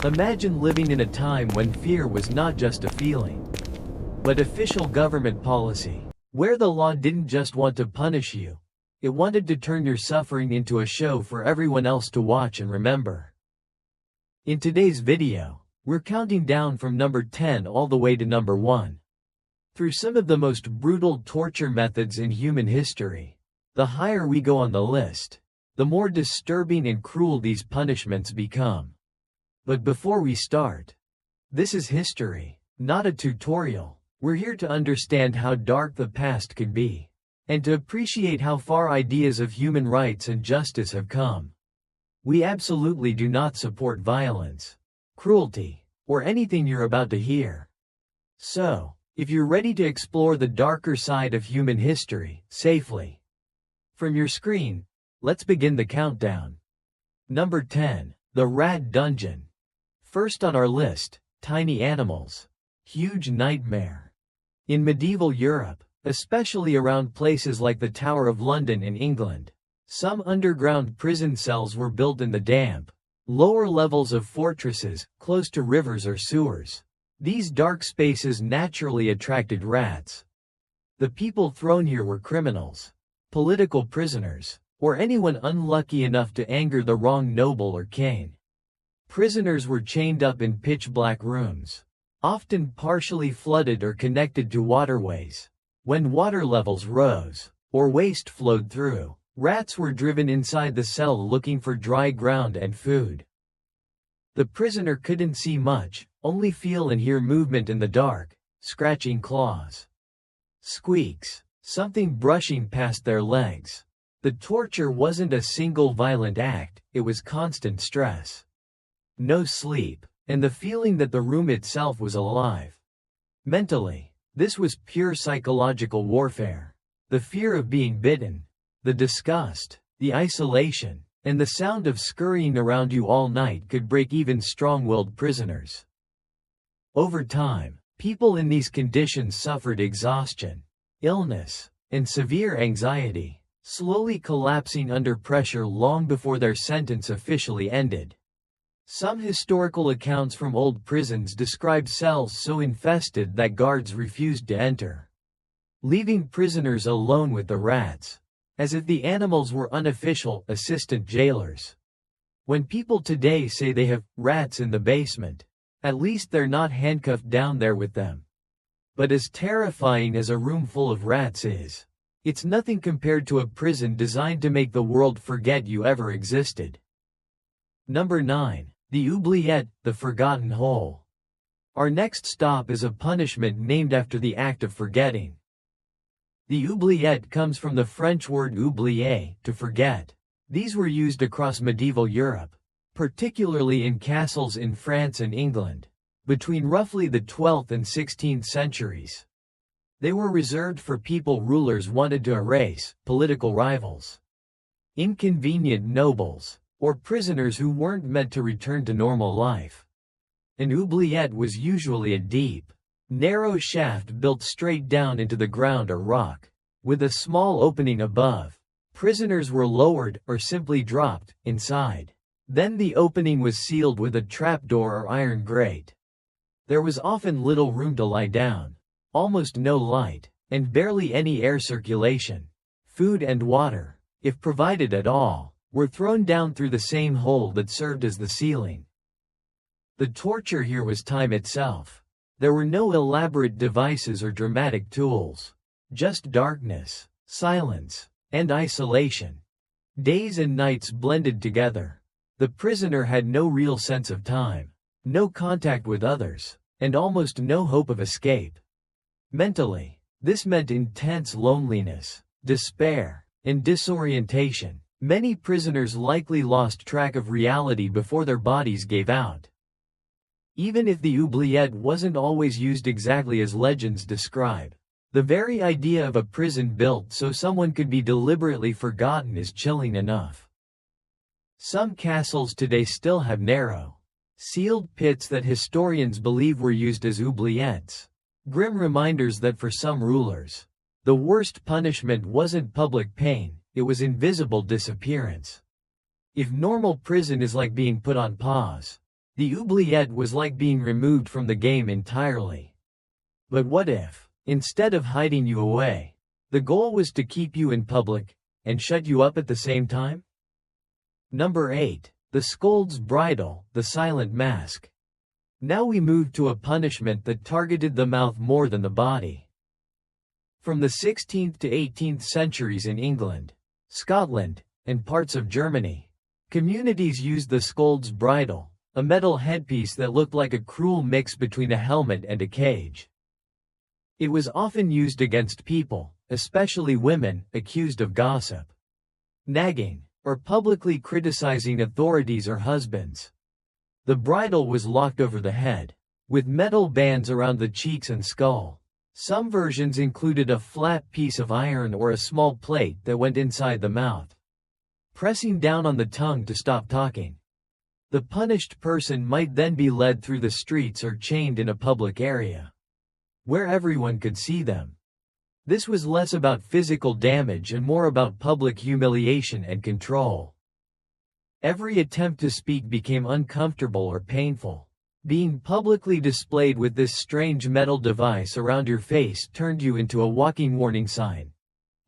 Imagine living in a time when fear was not just a feeling, but official government policy, where the law didn't just want to punish you, it wanted to turn your suffering into a show for everyone else to watch and remember. In today's video, we're counting down from number 10 all the way to number 1. Through some of the most brutal torture methods in human history. The higher we go on the list, the more disturbing and cruel these punishments become. But before we start, this is history, not a tutorial. We're here to understand how dark the past could be, and to appreciate how far ideas of human rights and justice have come. We absolutely do not support violence, cruelty, or anything you're about to hear. So, if you're ready to explore the darker side of human history, safely, from your screen, let's begin the countdown. Number 10. The Rat Dungeon. First on our list, tiny animals. Huge nightmare. In medieval Europe, especially around places like the Tower of London in England, some underground prison cells were built in the damp, lower levels of fortresses, close to rivers or sewers. These dark spaces naturally attracted rats. The people thrown here were criminals, political prisoners, or anyone unlucky enough to anger the wrong noble or king. Prisoners were chained up in pitch-black rooms, often partially flooded or connected to waterways. When water levels rose, or waste flowed through, rats were driven inside the cell looking for dry ground and food. The prisoner couldn't see much, only feel and hear movement in the dark, scratching claws, squeaks, something brushing past their legs. The torture wasn't a single violent act, it was constant stress. No sleep, and the feeling that the room itself was alive. Mentally, this was pure psychological warfare. The fear of being bitten, the disgust, the isolation, and the sound of scurrying around you all night could break even strong-willed prisoners. Over time, people in these conditions suffered exhaustion, illness, and severe anxiety, slowly collapsing under pressure long before their sentence officially ended. Some historical accounts from old prisons describe cells so infested that guards refused to enter, leaving prisoners alone with the rats, as if the animals were unofficial assistant jailers. When people today say they have rats in the basement, at least they're not handcuffed down there with them. But as terrifying as a room full of rats is, it's nothing compared to a prison designed to make the world forget you ever existed. Number 9. The oubliette, the forgotten hole. Our next stop is a punishment named after the act of forgetting. The oubliette comes from the French word oublier, to forget. These were used across medieval Europe, particularly in castles in France and England, between roughly the 12th and 16th centuries. They were reserved for people rulers wanted to erase, political rivals, inconvenient nobles, or prisoners who weren't meant to return to normal life. An oubliette was usually a deep, narrow shaft built straight down into the ground or rock, with a small opening above. Prisoners were lowered, or simply dropped, inside. Then the opening was sealed with a trapdoor or iron grate. There was often little room to lie down, almost no light, and barely any air circulation. Food and water, if provided at all, were thrown down through the same hole that served as the ceiling. The torture here was time itself. There were no elaborate devices or dramatic tools, just darkness, silence, and isolation. Days and nights blended together. The prisoner had no real sense of time, no contact with others, and almost no hope of escape. Mentally, this meant intense loneliness, despair, and disorientation. Many prisoners likely lost track of reality before their bodies gave out. Even if the oubliette wasn't always used exactly as legends describe, the very idea of a prison built so someone could be deliberately forgotten is chilling enough. Some castles today still have narrow, sealed pits that historians believe were used as oubliettes, grim reminders that for some rulers, the worst punishment wasn't public pain, it was invisible disappearance. If normal prison is like being put on pause, The oubliette was like being removed from the game entirely. But what if, instead of hiding you away, the goal was to keep you in public and shut you up at the same time? Number 8. The scold's bridle, the silent mask. Now we move to a punishment that targeted the mouth more than the body. From the 16th to 18th centuries in England, Scotland, and parts of Germany, communities used the scold's bridle, a metal headpiece that looked like a cruel mix between a helmet and a cage. It was often used against people, especially women, accused of gossip, nagging, or publicly criticizing authorities or husbands. The bridle was locked over the head, with metal bands around the cheeks and skull. Some versions included a flat piece of iron or a small plate that went inside the mouth, pressing down on the tongue to stop talking. The punished person might then be led through the streets or chained in a public area, where everyone could see them. This was less about physical damage and more about public humiliation and control. Every attempt to speak became uncomfortable or painful. Being publicly displayed with this strange metal device around your face turned you into a walking warning sign.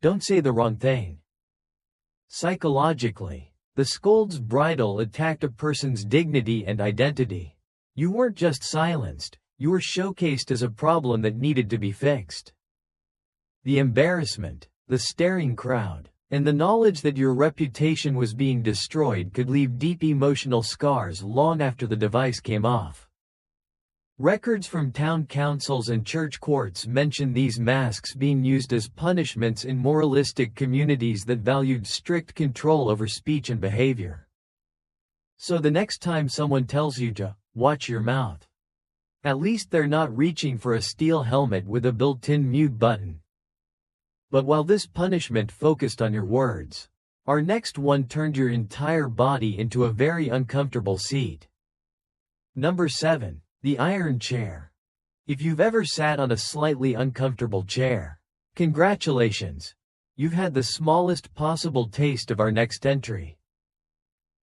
Don't say the wrong thing. Psychologically, the scold's bridle attacked a person's dignity and identity. You weren't just silenced, you were showcased as a problem that needed to be fixed. The embarrassment, the staring crowd, and the knowledge that your reputation was being destroyed could leave deep emotional scars long after the device came off. Records from town councils and church courts mention these masks being used as punishments in moralistic communities that valued strict control over speech and behavior. So the next time someone tells you to watch your mouth, at least they're not reaching for a steel helmet with a built-in mute button. But while this punishment focused on your words, our next one turned your entire body into a very uncomfortable seat. Number 7. The iron chair. If you've ever sat on a slightly uncomfortable chair, congratulations, you've had the smallest possible taste of our next entry.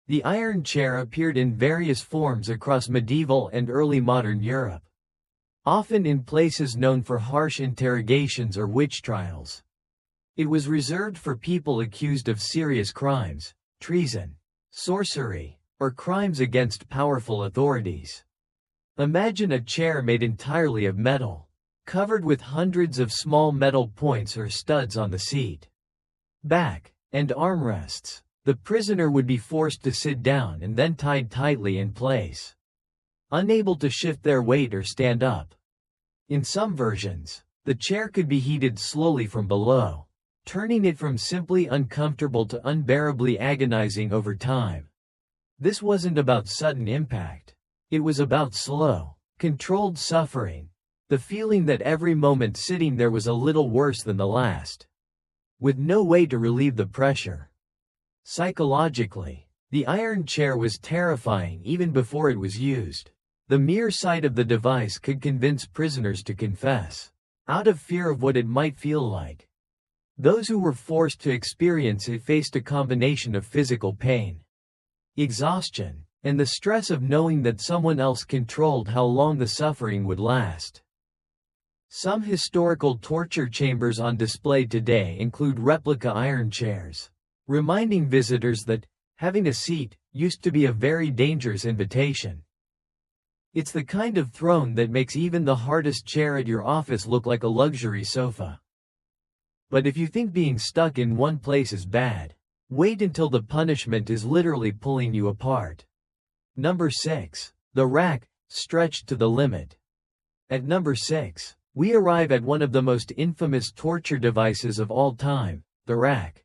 The iron chair appeared in various forms across medieval and early modern Europe, often in places known for harsh interrogations or witch trials. It was reserved for people accused of serious crimes, treason, sorcery, or crimes against powerful authorities. Imagine a chair made entirely of metal, covered with hundreds of small metal points or studs on the seat, back, and armrests. The prisoner would be forced to sit down and then tied tightly in place, unable to shift their weight or stand up. In some versions, the chair could be heated slowly from below, turning it from simply uncomfortable to unbearably agonizing over time. This wasn't about sudden impact. It was about slow, controlled suffering, the feeling that every moment sitting there was a little worse than the last, with no way to relieve the pressure. Psychologically, the iron chair was terrifying even before it was used. The mere sight of the device could convince prisoners to confess, out of fear of what it might feel like. Those who were forced to experience it faced a combination of physical pain, exhaustion, and the stress of knowing that someone else controlled how long the suffering would last. Some historical torture chambers on display today include replica iron chairs, reminding visitors that having a seat used to be a very dangerous invitation. It's the kind of throne that makes even the hardest chair at your office look like a luxury sofa. But if you think being stuck in one place is bad, wait until the punishment is literally pulling you apart. Number 6. The rack, stretched to the limit. At number 6, we arrive at one of the most infamous torture devices of all time, the rack.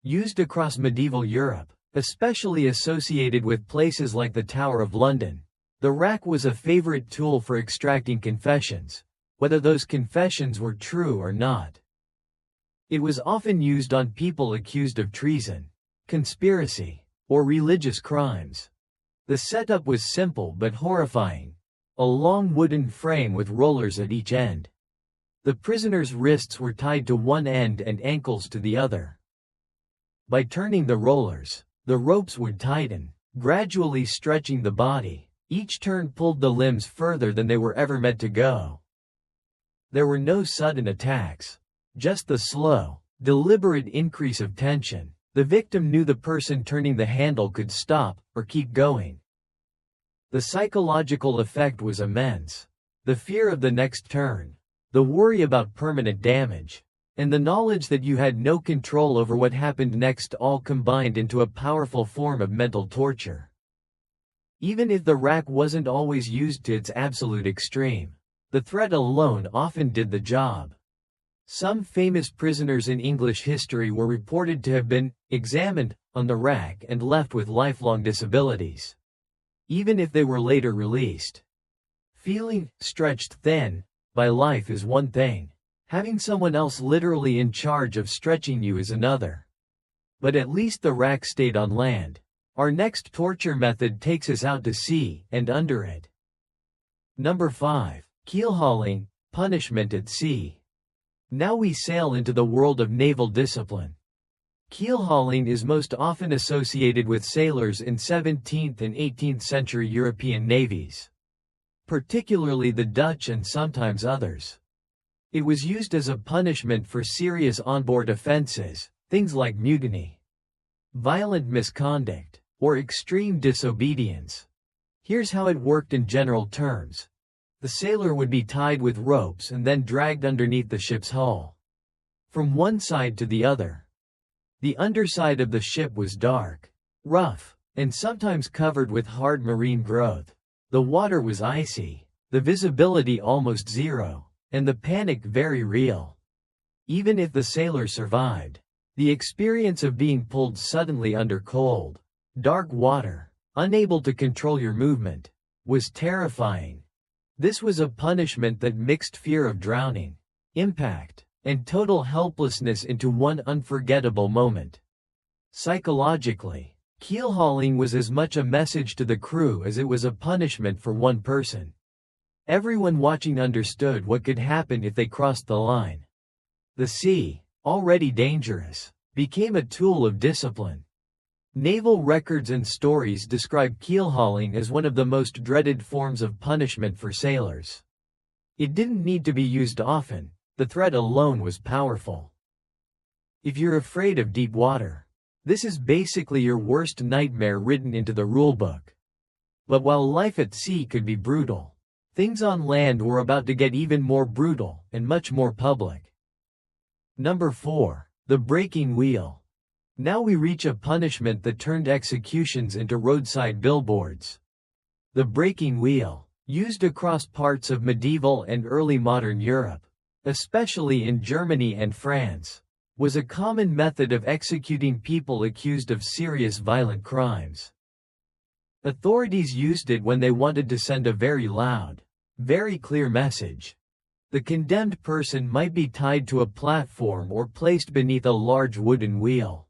Used across medieval Europe, especially associated with places like the Tower of London, the rack was a favorite tool for extracting confessions, whether those confessions were true or not. It was often used on people accused of treason, conspiracy, or religious crimes. The setup was simple but horrifying. A long wooden frame with rollers at each end. The prisoner's wrists were tied to one end and ankles to the other. By turning the rollers, the ropes would tighten, gradually stretching the body. Each turn pulled the limbs further than they were ever meant to go. There were no sudden attacks, just the slow, deliberate increase of tension. The victim knew the person turning the handle could stop or keep going. The psychological effect was immense. The fear of the next turn, the worry about permanent damage, and the knowledge that you had no control over what happened next all combined into a powerful form of mental torture. Even if the rack wasn't always used to its absolute extreme, the threat alone often did the job. Some famous prisoners in English history were reported to have been examined on the rack and left with lifelong disabilities, even if they were later released. Feeling stretched thin by life is one thing. Having someone else literally in charge of stretching you is another. But at least the rack stayed on land. Our next torture method takes us out to sea and under it. Number 5. Keel hauling, punishment at sea. Now we sail into the world of naval discipline. Keel hauling is most often associated with sailors in 17th and 18th century European navies, particularly the Dutch and sometimes others. It was used as a punishment for serious onboard offenses, things like mutiny, violent misconduct, or extreme disobedience. Here's how it worked in general terms. The sailor would be tied with ropes and then dragged underneath the ship's hull, from one side to the other. The underside of the ship was dark, rough, and sometimes covered with hard marine growth. The water was icy, the visibility almost zero, and the panic very real. Even if the sailor survived, the experience of being pulled suddenly under cold, dark water, unable to control your movement, was terrifying. This was a punishment that mixed fear of drowning, impact, and total helplessness into one unforgettable moment. Psychologically, keel hauling was as much a message to the crew as it was a punishment for one person. Everyone watching understood what could happen if they crossed the line. The sea, already dangerous, became a tool of discipline. Naval records and stories describe keel hauling as one of the most dreaded forms of punishment for sailors. It didn't need to be used often, the threat alone was powerful. If you're afraid of deep water, this is basically your worst nightmare written into the rulebook. But while life at sea could be brutal, things on land were about to get even more brutal and much more public. Number 4. The breaking wheel. Now we reach a punishment that turned executions into roadside billboards. The breaking wheel, used across parts of medieval and early modern Europe, especially in Germany and France, was a common method of executing people accused of serious violent crimes. Authorities used it when they wanted to send a very loud, very clear message. The condemned person might be tied to a platform or placed beneath a large wooden wheel.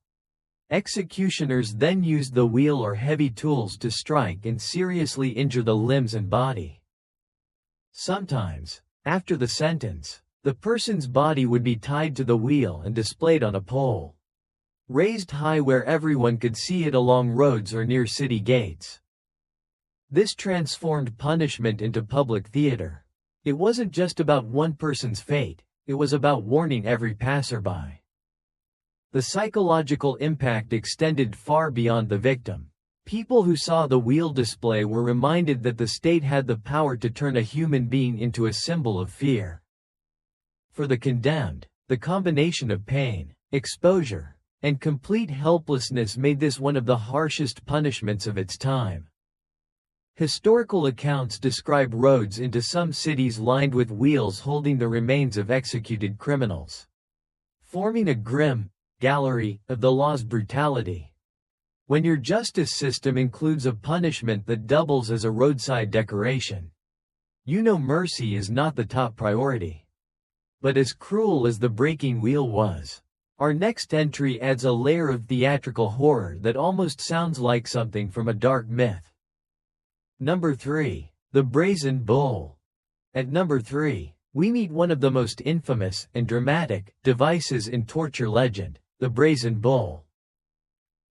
Executioners then used the wheel or heavy tools to strike and seriously injure the limbs and body. Sometimes, after the sentence, the person's body would be tied to the wheel and displayed on a pole, raised high where everyone could see it along roads or near city gates. This transformed punishment into public theater. It wasn't just about one person's fate, it was about warning every passerby. The psychological impact extended far beyond the victim. People who saw the wheel display were reminded that the state had the power to turn a human being into a symbol of fear. For the condemned, the combination of pain, exposure, and complete helplessness made this one of the harshest punishments of its time. Historical accounts describe roads into some cities lined with wheels holding the remains of executed criminals, forming a grim gallery of the law's brutality. When your justice system includes a punishment that doubles as a roadside decoration, you know mercy is not the top priority. But as cruel as the breaking wheel was, our next entry adds a layer of theatrical horror that almost sounds like something from a dark myth. Number 3. The Brazen Bull. At number 3, we meet one of the most infamous and dramatic devices in torture legend, the Brazen Bull.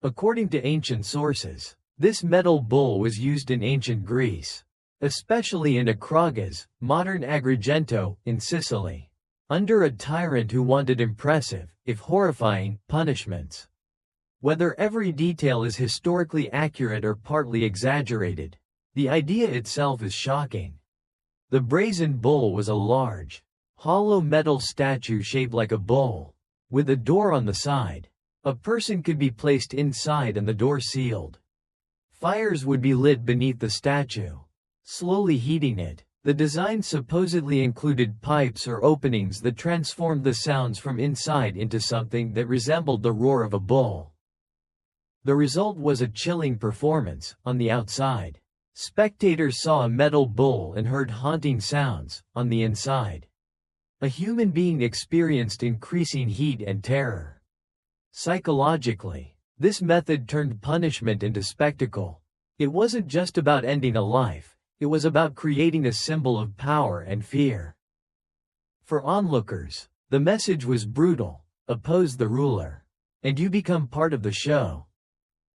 According to ancient sources, This metal bull was used in ancient Greece, especially in Acragas, modern Agrigento, in Sicily, under a tyrant who wanted impressive, if horrifying, punishments. Whether every detail is historically accurate or partly exaggerated, the idea itself is shocking. The brazen bull was a large, hollow metal statue shaped like a bull, with a door on the side. A person could be placed inside and the door sealed. Fires would be lit beneath the statue, slowly heating it. The design supposedly included pipes or openings that transformed the sounds from inside into something that resembled the roar of a bull. The result was a chilling performance. On the outside, spectators saw a metal bull and heard haunting sounds. On the inside, a human being experienced increasing heat and terror. Psychologically, this method turned punishment into spectacle. It wasn't just about ending a life, it was about creating a symbol of power and fear. For onlookers, the message was brutal: oppose the ruler, and you become part of the show.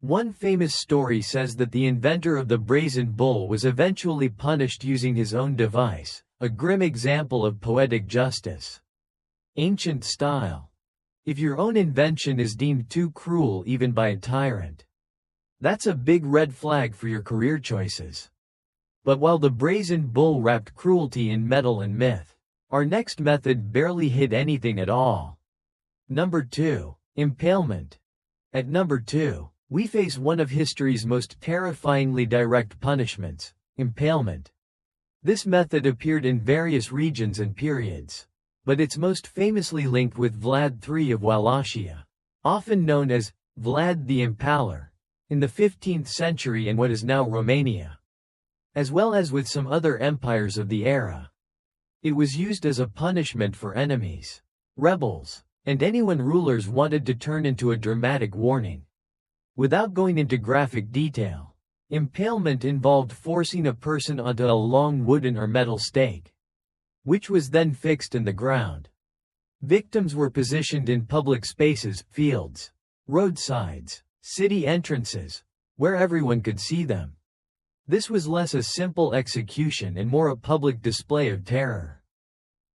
One famous story says that the inventor of the brazen bull was eventually punished using his own device, a grim example of poetic justice. Ancient style. If your own invention is deemed too cruel even by a tyrant, that's a big red flag for your career choices. But while the brazen bull wrapped cruelty in metal and myth, our next method barely hid anything at all. Number 2. Impalement. At number 2, we face one of history's most terrifyingly direct punishments: impalement. This method appeared in various regions and periods, but it's most famously linked with Vlad III of Wallachia, often known as Vlad the Impaler, in the 15th century in what is now Romania, as well as with some other empires of the era. It was used as a punishment for enemies, rebels, and anyone rulers wanted to turn into a dramatic warning. Without going into graphic detail, impalement involved forcing a person onto a long wooden or metal stake, which was then fixed in the ground. Victims were positioned in public spaces, fields, roadsides, city entrances, where everyone could see them. This was less a simple execution and more a public display of terror.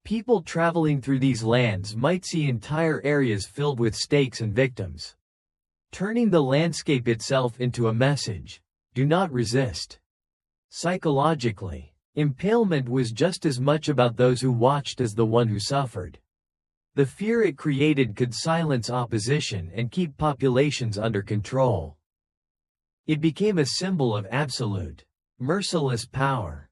People traveling through these lands might see entire areas filled with stakes and victims, turning the landscape itself into a message: do not resist. Psychologically, impalement was just as much about those who watched as the one who suffered. The fear it created could silence opposition and keep populations under control. It became a symbol of absolute, merciless power.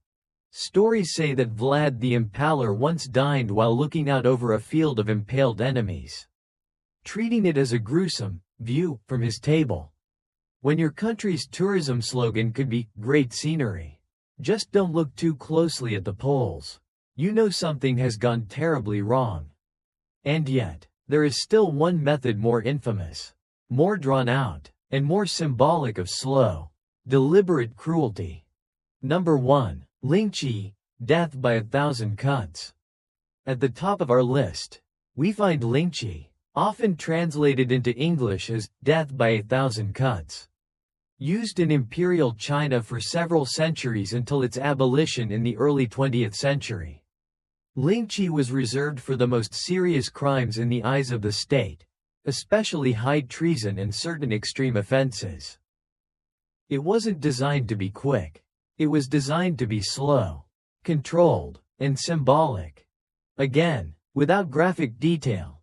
Stories say that Vlad the Impaler once dined while looking out over a field of impaled enemies, treating it as a gruesome view from his table. When your country's tourism slogan could be "great scenery, just don't look too closely at the poles," you know something has gone terribly wrong. And yet, there is still one method more infamous, more drawn out, and more symbolic of slow, deliberate cruelty. Number 1. Lynching, death by 1,000 cuts. At the top of our list, we find lynching, often translated into English as death by 1,000 cuts. Used in imperial China for several centuries until its abolition in the early 20th century. Lynching was reserved for the most serious crimes in the eyes of the state, especially high treason and certain extreme offenses. It wasn't designed to be quick. It was designed to be slow, controlled, and symbolic. Again, without graphic detail,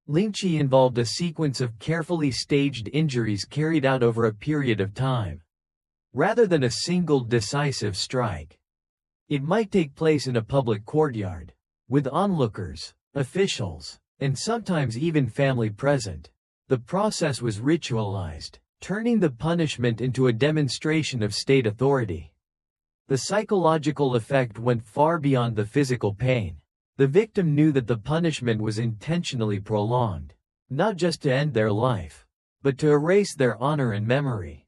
lynching involved a sequence of carefully staged injuries carried out over a period of time, rather than a single decisive strike. It might take place in a public courtyard, with onlookers, officials, and sometimes even family present. The process was ritualized, turning the punishment into a demonstration of state authority. The psychological effect went far beyond the physical pain. The victim knew that the punishment was intentionally prolonged, not just to end their life, but to erase their honor and memory.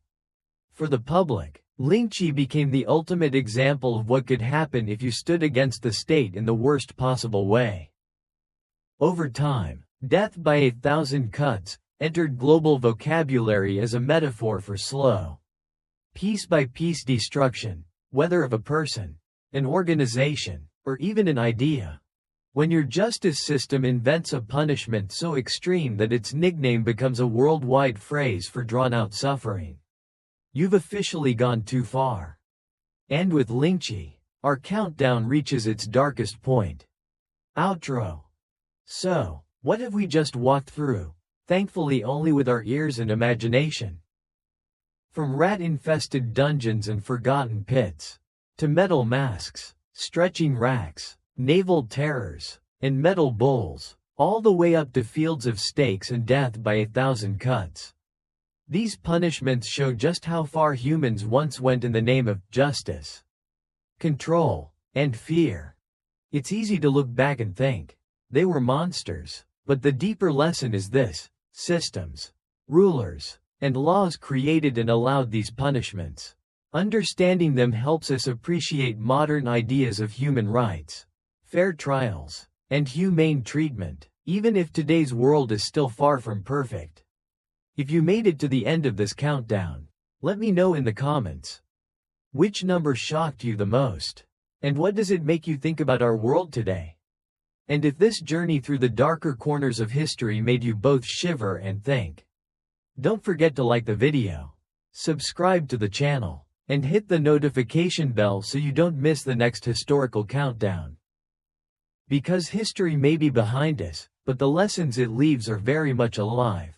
For the public, lynching became the ultimate example of what could happen if you stood against the state in the worst possible way. Over time, death by 1,000 cuts entered global vocabulary as a metaphor for slow, piece-by-piece destruction, whether of a person, an organization, or even an idea. When your justice system invents a punishment so extreme that its nickname becomes a worldwide phrase for drawn-out suffering, you've officially gone too far. And with Lynchie, our countdown reaches its darkest point. Outro. So, what have we just walked through? Thankfully only with our ears and imagination. From rat-infested dungeons and forgotten pits, to metal masks, stretching racks, naval terrors, and metal bowls, all the way up to fields of stakes and death by 1,000 cuts. These punishments show just how far humans once went in the name of justice, control, and fear. It's easy to look back and think, they were monsters, but the deeper lesson is this: systems, rulers, and laws created and allowed these punishments. Understanding them helps us appreciate modern ideas of human rights, fair trials, and humane treatment, even if today's world is still far from perfect. If you made it to the end of this countdown, let me know in the comments. Which number shocked you the most? And what does it make you think about our world today? And if this journey through the darker corners of history made you both shiver and think, don't forget to like the video, subscribe to the channel, and hit the notification bell so you don't miss the next historical countdown. Because history may be behind us, but the lessons it leaves are very much alive.